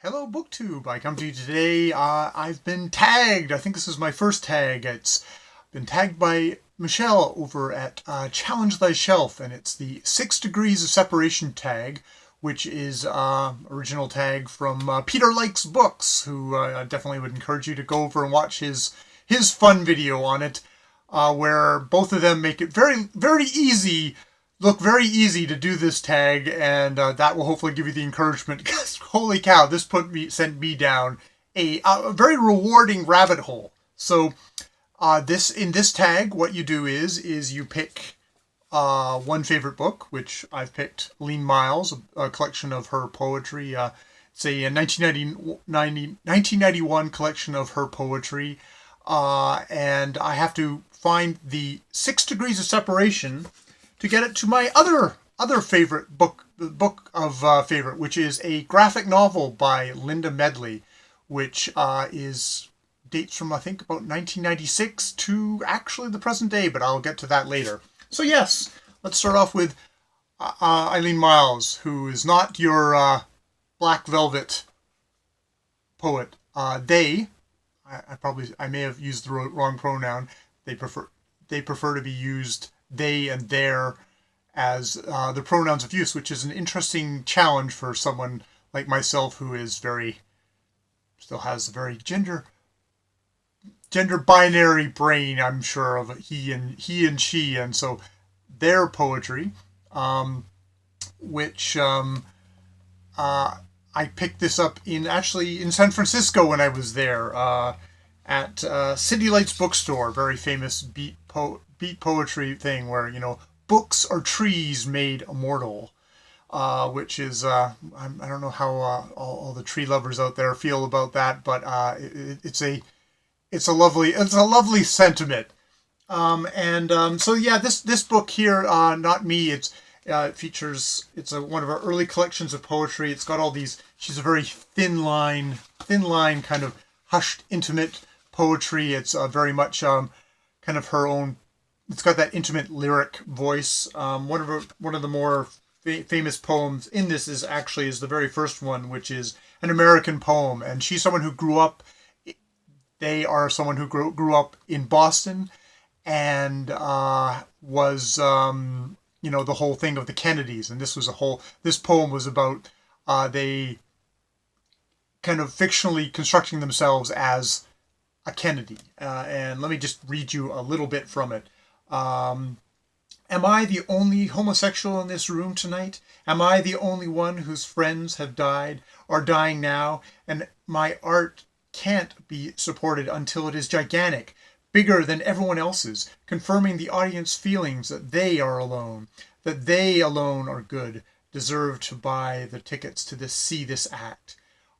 Hello, booktube. I come to you today. I've been tagged. I think this is my first tag. It's been tagged by Michelle over at ChallengeThyShelf, and it's the 6 degrees of separation tag, which is original tag from PeterlikesBooks, who I definitely would encourage you to go over and watch his fun video on it, where both of them make it very easy. Look very easy to do this tag, and that will hopefully give you the encouragement, because holy cow, this sent me down a very rewarding rabbit hole. So in this tag, what you do is you pick one favorite book, which I've picked Lean Miles, a collection of her poetry. It's a 1991 collection of her poetry, and I have to find the 6 degrees of separation to get it to my other favorite book, the book of favorite, which is a graphic novel by Linda Medley, which dates from, I think, about 1996 to actually the present day, but I'll get to that later. So yes, let's start off with Eileen Myles, who is not your Black Velvet poet. I may have used the wrong pronoun. They prefer to be used they and their as the pronouns of use, which is an interesting challenge for someone like myself who is still has a very gender binary brain, I'm sure, of he and she, and so their poetry, which I picked this up in San Francisco when I was there at City Lights Bookstore, very famous beat poetry thing where, books are trees made immortal, which is I don't know how all the tree lovers out there feel about that, but it's a lovely sentiment. So yeah, this book here, Not Me, it features, it's one of our early collections of poetry. It's got all these, she's a very thin line kind of hushed, intimate poetry. It's very much kind of her own. It's got that intimate lyric voice. One of the more famous poems in this is the very first one, which is an American poem, and she's someone who grew up. They are someone who grew up in Boston, and was the whole thing of the Kennedys, and this poem was about they kind of fictionally constructing themselves as a Kennedy. And let me just read you a little bit from it. Am I the only homosexual in this room tonight? Am I the only one whose friends have died, are dying now, and my art can't be supported until it is gigantic, bigger than everyone else's, confirming the audience feelings that they are alone, that they alone are good, deserve to buy the tickets to see this act,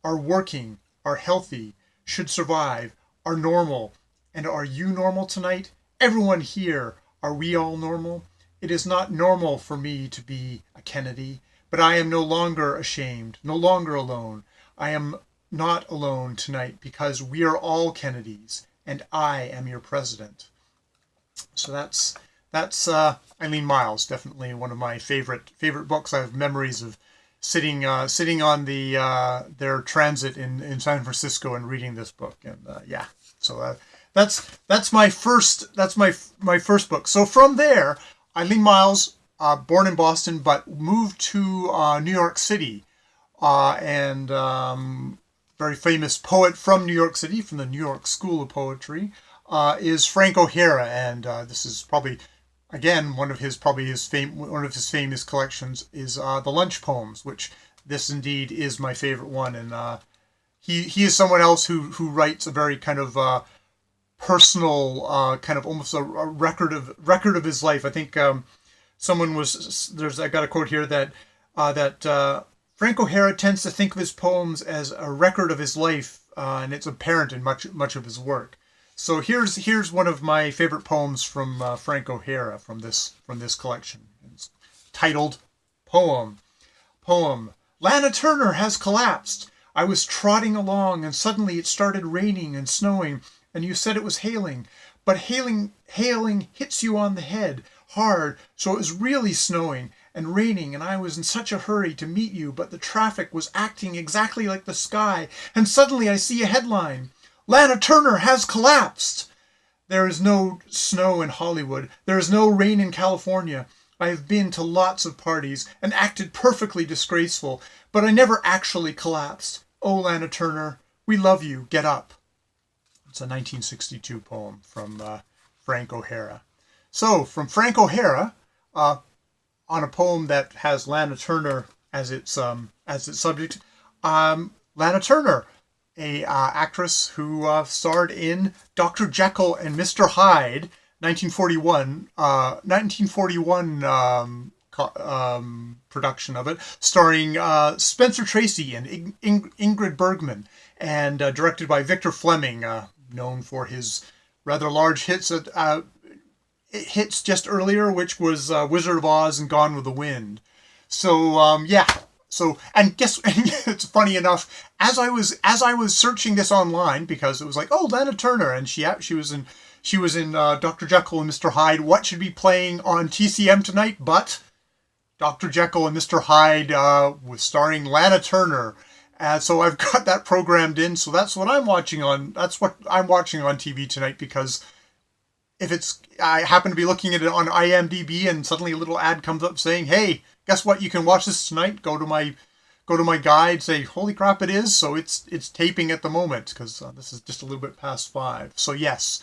are working, are healthy, should survive, are normal. And are you normal tonight? Everyone here, are we all normal? It is not normal for me to be a Kennedy, but I am no longer ashamed, no longer alone. I am not alone tonight because we are all Kennedys, and I am your president. So that's Eileen Myles, definitely one of my favorite books. I have memories of sitting on their transit in San Francisco and reading this book, and so that's my first book. So from there, Eileen Myles, born in Boston but moved to New York City, and very famous poet from New York City, from the New York School of Poetry, is Frank O'Hara, and this is probably, again, one of his famous collections is the Lunch Poems, which this indeed is my favorite one. And he is someone else who writes a very kind of personal, kind of almost a record of his life. I think I got a quote here that Frank O'Hara tends to think of his poems as a record of his life, and it's apparent in much of his work. So here's one of my favorite poems from Frank O'Hara from this collection. It's titled "Poem." Lana Turner has collapsed. I was trotting along, and suddenly it started raining and snowing, and you said it was hailing, but hailing hits you on the head hard, so it was really snowing, and raining, and I was in such a hurry to meet you, but the traffic was acting exactly like the sky, and suddenly I see a headline. Lana Turner has collapsed. There is no snow in Hollywood. There is no rain in California. I have been to lots of parties and acted perfectly disgraceful, but I never actually collapsed. Oh, Lana Turner, we love you. Get up. It's a 1962 poem from Frank O'Hara. So, from Frank O'Hara, on a poem that has Lana Turner as its subject, Lana Turner, a actress who starred in Dr. Jekyll and Mr. Hyde, 1941 production of it, starring Spencer Tracy and Ingrid Bergman, and directed by Victor Fleming, known for his rather large hits just earlier, which was Wizard of Oz and Gone with the Wind. So So, and guess, it's funny enough, as I was searching this online, because it was like, oh, Lana Turner, and she was in Dr. Jekyll and Mr. Hyde. What should be playing on TCM tonight? But Dr. Jekyll and Mr. Hyde was starring Lana Turner. So I've got that programmed in. So that's what I'm watching on. That's what I'm watching on TV tonight, because I happen to be looking at it on IMDb, and suddenly a little ad comes up saying, hey, guess what? You can watch this tonight. Go to my guide, say, holy crap, it is. So it's taping at the moment, because this is just a little bit past 5. So yes.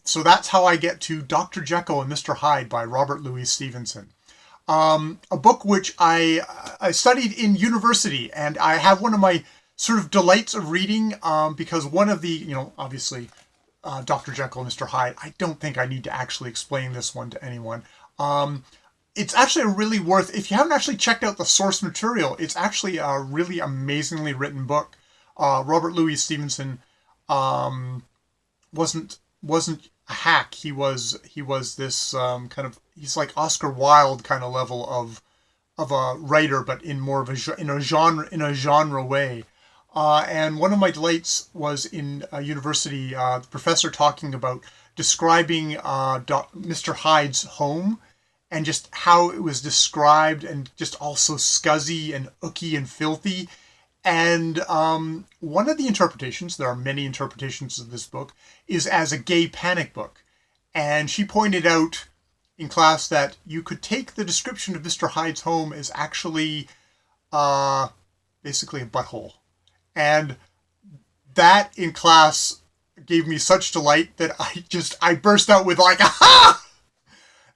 So that's how I get to Dr. Jekyll and Mr. Hyde by Robert Louis Stevenson. A book which I studied in university, and I have one of my sort of delights of reading, because one of the, obviously, Dr. Jekyll and Mr. Hyde, I don't think I need to actually explain this one to anyone. It's actually a really if you haven't actually checked out the source material, it's actually a really amazingly written book. Robert Louis Stevenson wasn't a hack. He was this he's like Oscar Wilde kind of level of a writer, but in more of a genre way. And one of my delights was in university, the professor talking about describing Mr. Hyde's home, and just how it was described, and just also scuzzy and ooky and filthy. And one of the interpretations, there are many interpretations of this book, is as a gay panic book. And she pointed out in class that you could take the description of Mr. Hyde's home as actually basically a butthole. And that in class gave me such delight that I burst out with like, aha!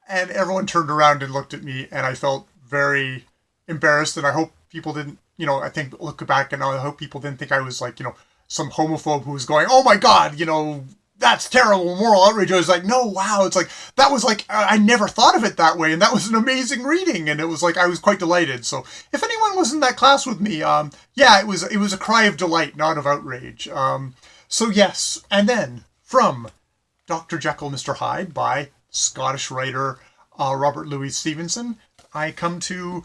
And everyone turned around and looked at me, and I felt very embarrassed, and I hope people didn't, I think, look back, and I hope people didn't think I was like, some homophobe who was going, oh my God, that's terrible, moral outrage. I was like, no, wow, it's like, that was like, I never thought of it that way, and that was an amazing reading, and it was like, I was quite delighted. So if anyone was in that class with me, it was a cry of delight, not of outrage. So yes, and then from Dr. Jekyll, Mr. Hyde by Scottish writer Robert Louis Stevenson, I come to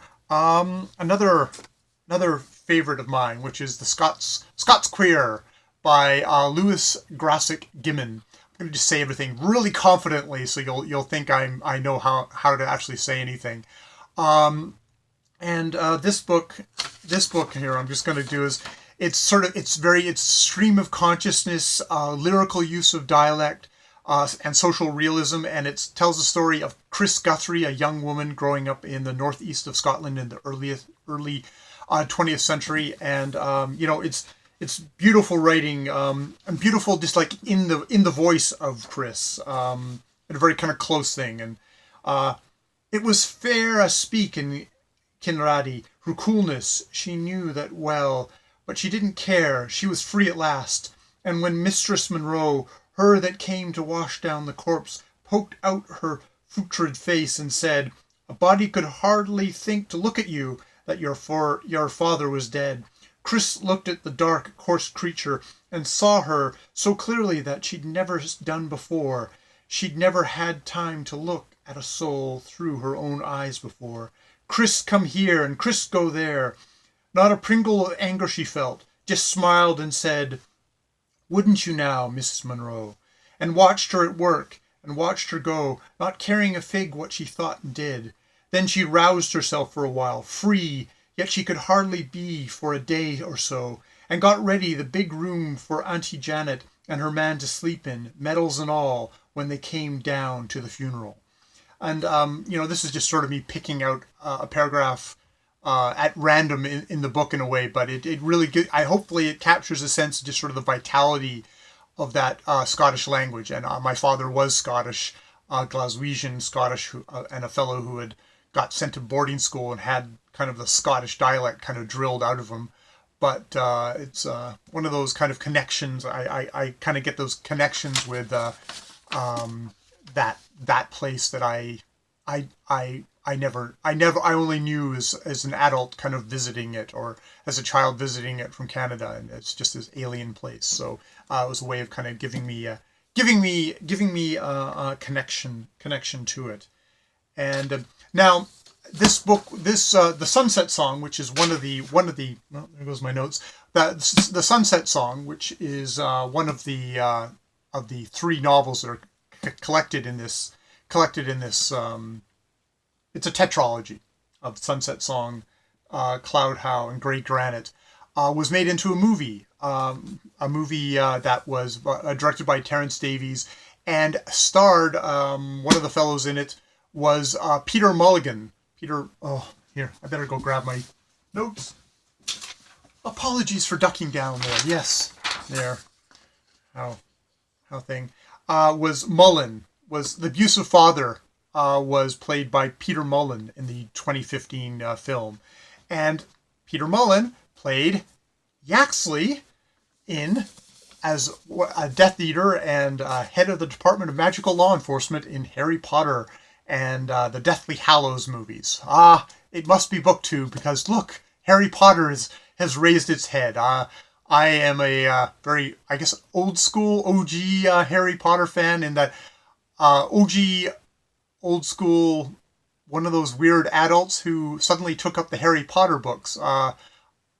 another favorite of mine, which is the Scots Queer by Lewis Grassic Gimmon. I'm going to just say everything really confidently, so you'll think I know how to actually say anything. This book here, I'm just going to do is it's stream of consciousness, lyrical use of dialect, and social realism, and it tells the story of Chris Guthrie, a young woman growing up in the northeast of Scotland in the early 20th century, and it's beautiful writing, and beautiful just like in the voice of Chris, and a very kind of close thing. And it was fair a speak in Kinradi, her coolness she knew that well, but she didn't care, she was free at last. And when Mistress Monroe, her that came to wash down the corpse, poked out her putrid face and said, a body could hardly think to look at you, that your father was dead. Chris looked at the dark, coarse creature, and saw her so clearly that she'd never done before. She'd never had time to look at a soul through her own eyes before. Chris come here, and Chris go there. Not a pringle of anger she felt, just smiled and said, wouldn't you now, Mrs. Monroe? And watched her at work, and watched her go, not caring a fig what she thought and did. Then she roused herself for a while, free, yet she could hardly be for a day or so, and got ready the big room for Auntie Janet and her man to sleep in, medals and all, when they came down to the funeral. And, this is just sort of me picking out a paragraph at random in the book in a way, but it really, hopefully it captures a sense of just sort of the vitality of that Scottish language. And my father was Scottish, Glaswegian Scottish, and a fellow who had got sent to boarding school and had kind of the Scottish dialect kind of drilled out of him. But it's one of those kind of connections. I kind of get those connections with that place that I only knew as an adult kind of visiting it, or as a child visiting it from Canada, and it's just this alien place. So it was a way of kind of giving me a connection to it. And now this book, the Sunset Song, which is one of the well, there goes my notes. The Sunset Song, which is one of the three novels that are collected in this. It's a tetralogy of Sunset Song, Cloud How, and Grey Granite. Was made into a movie. That was directed by Terence Davies and starred, one of the fellows in it was Peter Mulligan. Here, I better go grab my notes. Apologies for ducking down there. Yes, there. How thing. Was Mullen, was the abusive father, was played by Peter Mullen in the 2015 film. And Peter Mullen played Yaxley as a Death Eater and head of the Department of Magical Law Enforcement in Harry Potter and the Deathly Hallows movies. It must be BookTube, because look, Harry Potter has raised its head. I am a very, I guess, old school OG Harry Potter fan, in that OG old school, one of those weird adults who suddenly took up the Harry Potter books.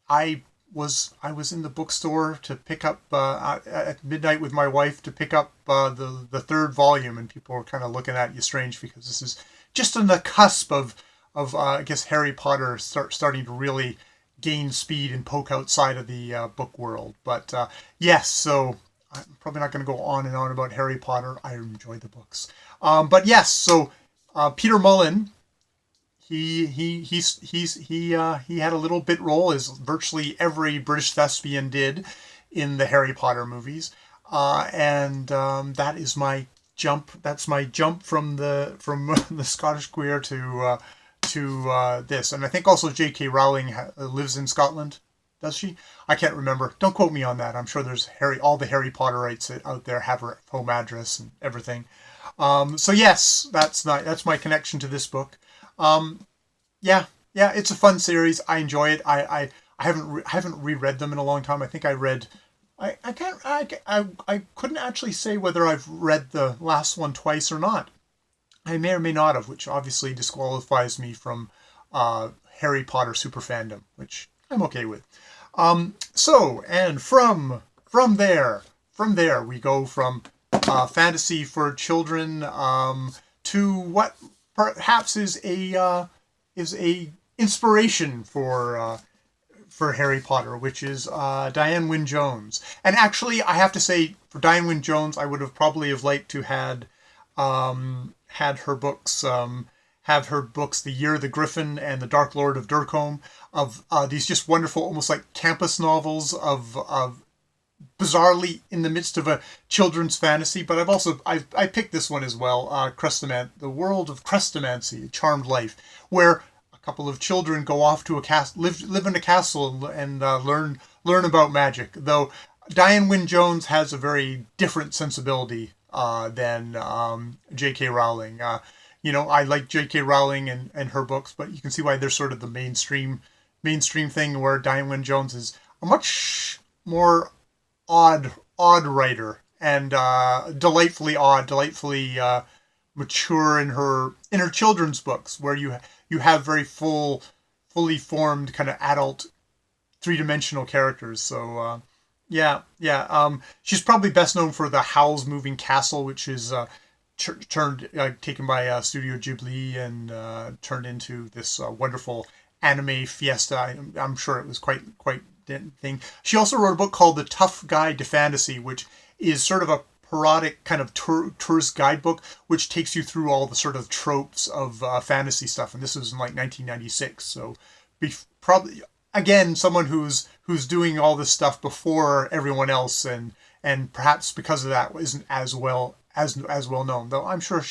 I was in the bookstore to pick up at midnight with my wife to pick up the third volume, and people were kind of looking at you strange, because this is just on the cusp of I guess Harry Potter starting to really gain speed and poke outside of the book world. But yes, so I'm probably not going to go on and on about Harry Potter. I enjoy the books. But yes, so Peter Mullen, he had a little bit role, as virtually every British thespian did in the Harry Potter movies, and that is my jump. That's my jump from the Scottish queer to this. And I think also J.K. Rowling lives in Scotland. Does she? I can't remember. Don't quote me on that. I'm sure there's all the Harry Potterites out there have her home address and everything. So yes, that's my connection to this book. Yeah, it's a fun series. I enjoy it. I haven't reread them in a long time. I think I read. I couldn't actually say whether I've read the last one twice or not. I may or may not have, which obviously disqualifies me from Harry Potter super fandom, which I'm okay with. So, and from there we go from fantasy for children to what perhaps is a inspiration for Harry Potter, which is Diane Wynne Jones. And actually, I have to say, for Diane Wynne Jones, I would have probably liked to had her books. Have her books, The Year of the Griffin and The Dark Lord of Durcombe, of these just wonderful, almost like campus novels of bizarrely in the midst of a children's fantasy. But I picked this one as well, The World of Crestomancy, A Charmed Life, where a couple of children go off to live in a castle and learn about magic. Though Diane Wynne Jones has a very different sensibility than J.K. Rowling. I like J.K. Rowling and her books, but you can see why they're sort of the mainstream thing, where Diane Wynne Jones is a much more odd writer, and delightfully odd, delightfully mature in her children's books, where you have very fully formed kind of adult three-dimensional characters. So she's probably best known for the Howl's Moving Castle, which is turned taken by Studio Ghibli and turned into this wonderful anime fiesta. I'm sure it was quite thing. She also wrote a book called The Tough Guide to Fantasy, which is sort of a parodic kind of tourist guidebook, which takes you through all the sort of tropes of fantasy stuff. And this was in like 1996, so probably again someone who's doing all this stuff before everyone else, and perhaps because of that isn't as well known. Though I'm sure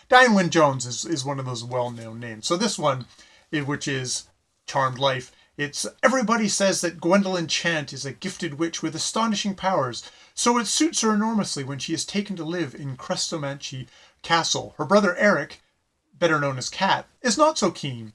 Diane Wynne Jones is one of those well known names. So this one, which is Charmed Life. It's everybody says that Gwendolyn Chant is a gifted witch with astonishing powers, so it suits her enormously when she is taken to live in Crestomanci Castle. Her brother Eric, better known as Cat, is not so keen,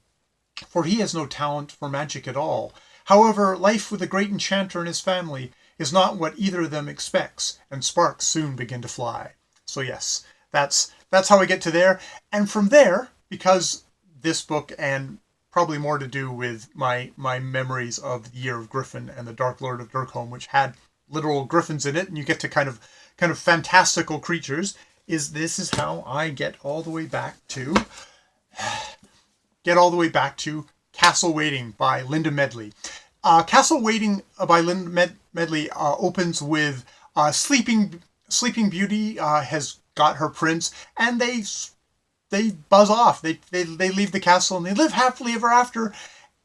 for he has no talent for magic at all. However, life with a great enchanter in his family is not what either of them expects, and sparks soon begin to fly. So yes, that's how I get to there. And from there, because this book and probably more to do with my memories of the Year of Griffin and the Dark Lord of Dirkholm, which had literal griffins in it, and you get to kind of fantastical creatures, this is how I get all the way back to Castle Waiting by Linda Medley. Castle Waiting by Linda Medley opens with Sleeping Beauty has got her prince, and they buzz off. They leave the castle and they live happily ever after.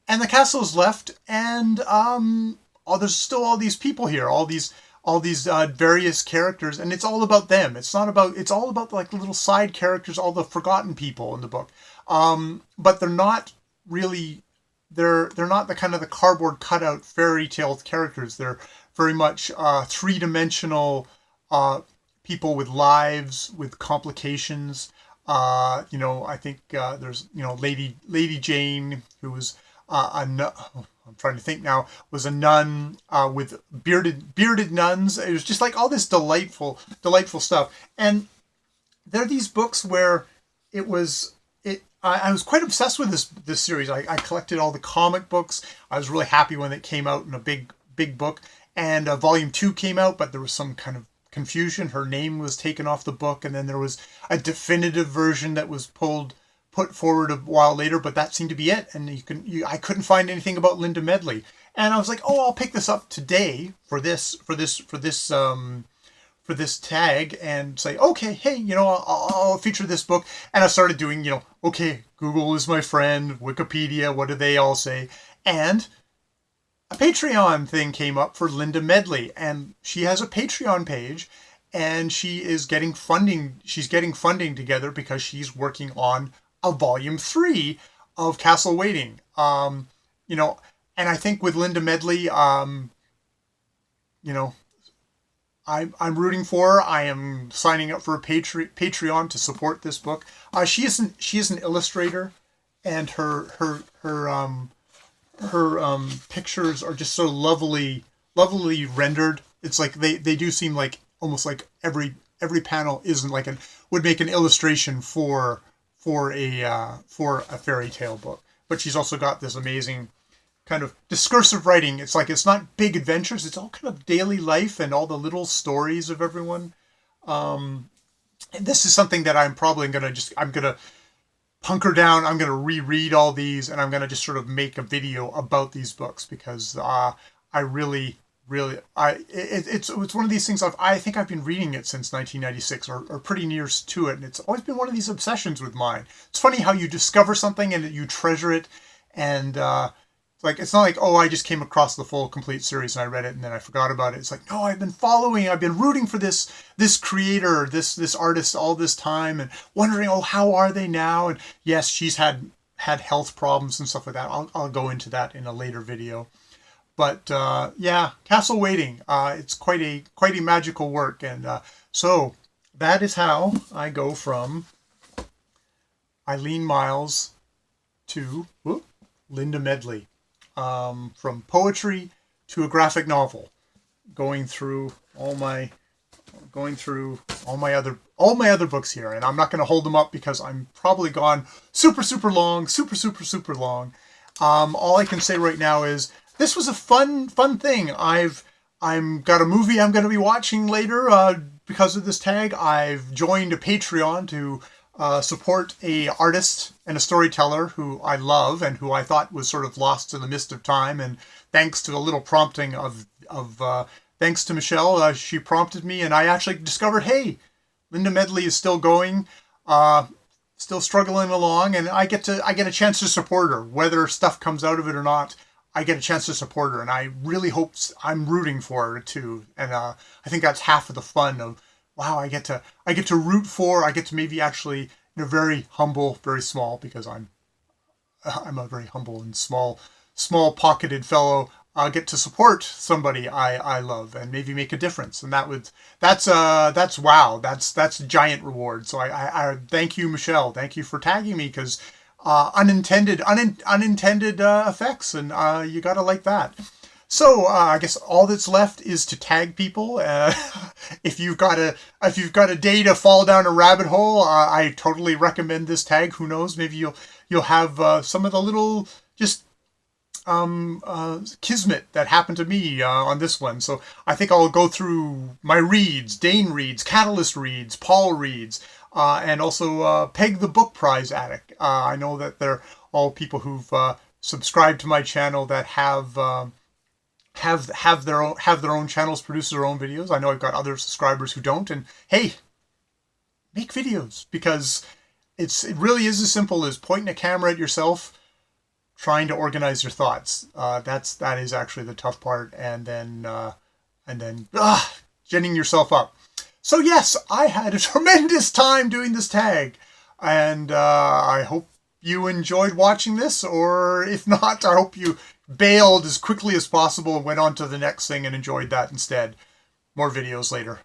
And the castle is left, and there's still all these people here, all these various characters, and it's all about them. It's all about like little side characters, all the forgotten people in the book. But they're not really. They're not the kind of the cardboard cutout fairy tale characters. They're very much three-dimensional people with lives, with complications. I think there's Lady Jane, who was I'm trying to think now, was a nun with bearded nuns. It was just like all this delightful stuff. And there are these books where I was quite obsessed with this series. I collected all the comic books. I was really happy when it came out in a big book. And volume 2 came out, but there was some kind of confusion. Her name was taken off the book, and then there was a definitive version that was put forward a while later, but that seemed to be it. And I couldn't find anything about Linda Medley. And I was like, I'll pick this up today for this tag and say, okay, hey, I'll feature this book. And I started doing, okay, Google is my friend, Wikipedia, what do they all say? And a Patreon thing came up for Linda Medley, and she has a Patreon page, and she is getting funding. She's getting funding together because she's working on a volume 3 of Castle Waiting. And I think with Linda Medley, I'm rooting for her. I am signing up for a Patreon to support this book. She is an illustrator, and her pictures are just so lovely rendered. It's like they do seem like almost like every panel would make an illustration for a fairy tale book. But she's also got this amazing kind of discursive writing. It's like, it's not big adventures. It's all kind of daily life and all the little stories of everyone. And this is something that I'm probably I'm going to hunker down. I'm going to reread all these, and I'm going to just sort of make a video about these books, because I really, it's one of these things. I think I've been reading it since 1996 or pretty near to it. And it's always been one of these obsessions with mine. It's funny how you discover something and you treasure it. And, it's not like, I just came across the full complete series and I read it and then I forgot about it. It's like, no, I've been rooting for this creator, this artist all this time, and wondering, how are they now? And yes, she's had health problems and stuff like that. I'll go into that in a later video. But Castle Waiting, it's quite a magical work. And so that is how I go from Eileen Myles to Linda Medley. From poetry to a graphic novel, going through all my other books here, and I'm not going to hold them up because I'm probably gone super long. All I can say right now is this was a fun thing. I'm got a movie I'm going to be watching later, because of this tag, I've joined a Patreon to support a artist and a storyteller who I love and who I thought was sort of lost in the mist of time. And thanks to a little prompting thanks to Michelle, she prompted me, and I actually discovered, hey, Linda Medley is still going, still struggling along, and I get a chance to support her, whether stuff comes out of it or not. I get a chance to support her, and I really hope I'm rooting for her too. And I think that's half of the fun of, wow, I get to root for. I get to maybe actually, in a very humble, very small, because I'm a very humble and small pocketed fellow. I get to support somebody I love and maybe make a difference. And that's wow. That's a giant reward. So I thank you, Michelle. Thank you for tagging me, because unintended effects, and you gotta like that. So I guess all that's left is to tag people. If you've got a day to fall down a rabbit hole, I totally recommend this tag. Who knows? Maybe you'll have some of the little just kismet that happened to me on this one. So I think I'll go through my reads: Dane Reads, Catalyst Reads, Paul Reads, and also Peg the Book Prize Addict. I know that they're all people who've subscribed to my channel that have their own channels, produce their own videos. I know I've got other subscribers who don't, and hey, make videos, because it really is as simple as pointing a camera at yourself, trying to organize your thoughts. That is actually the tough part, and then ginning yourself up. So yes, I had a tremendous time doing this tag, and I hope you enjoyed watching this, or if not, I hope you bailed as quickly as possible and went on to the next thing and enjoyed that instead. More videos later.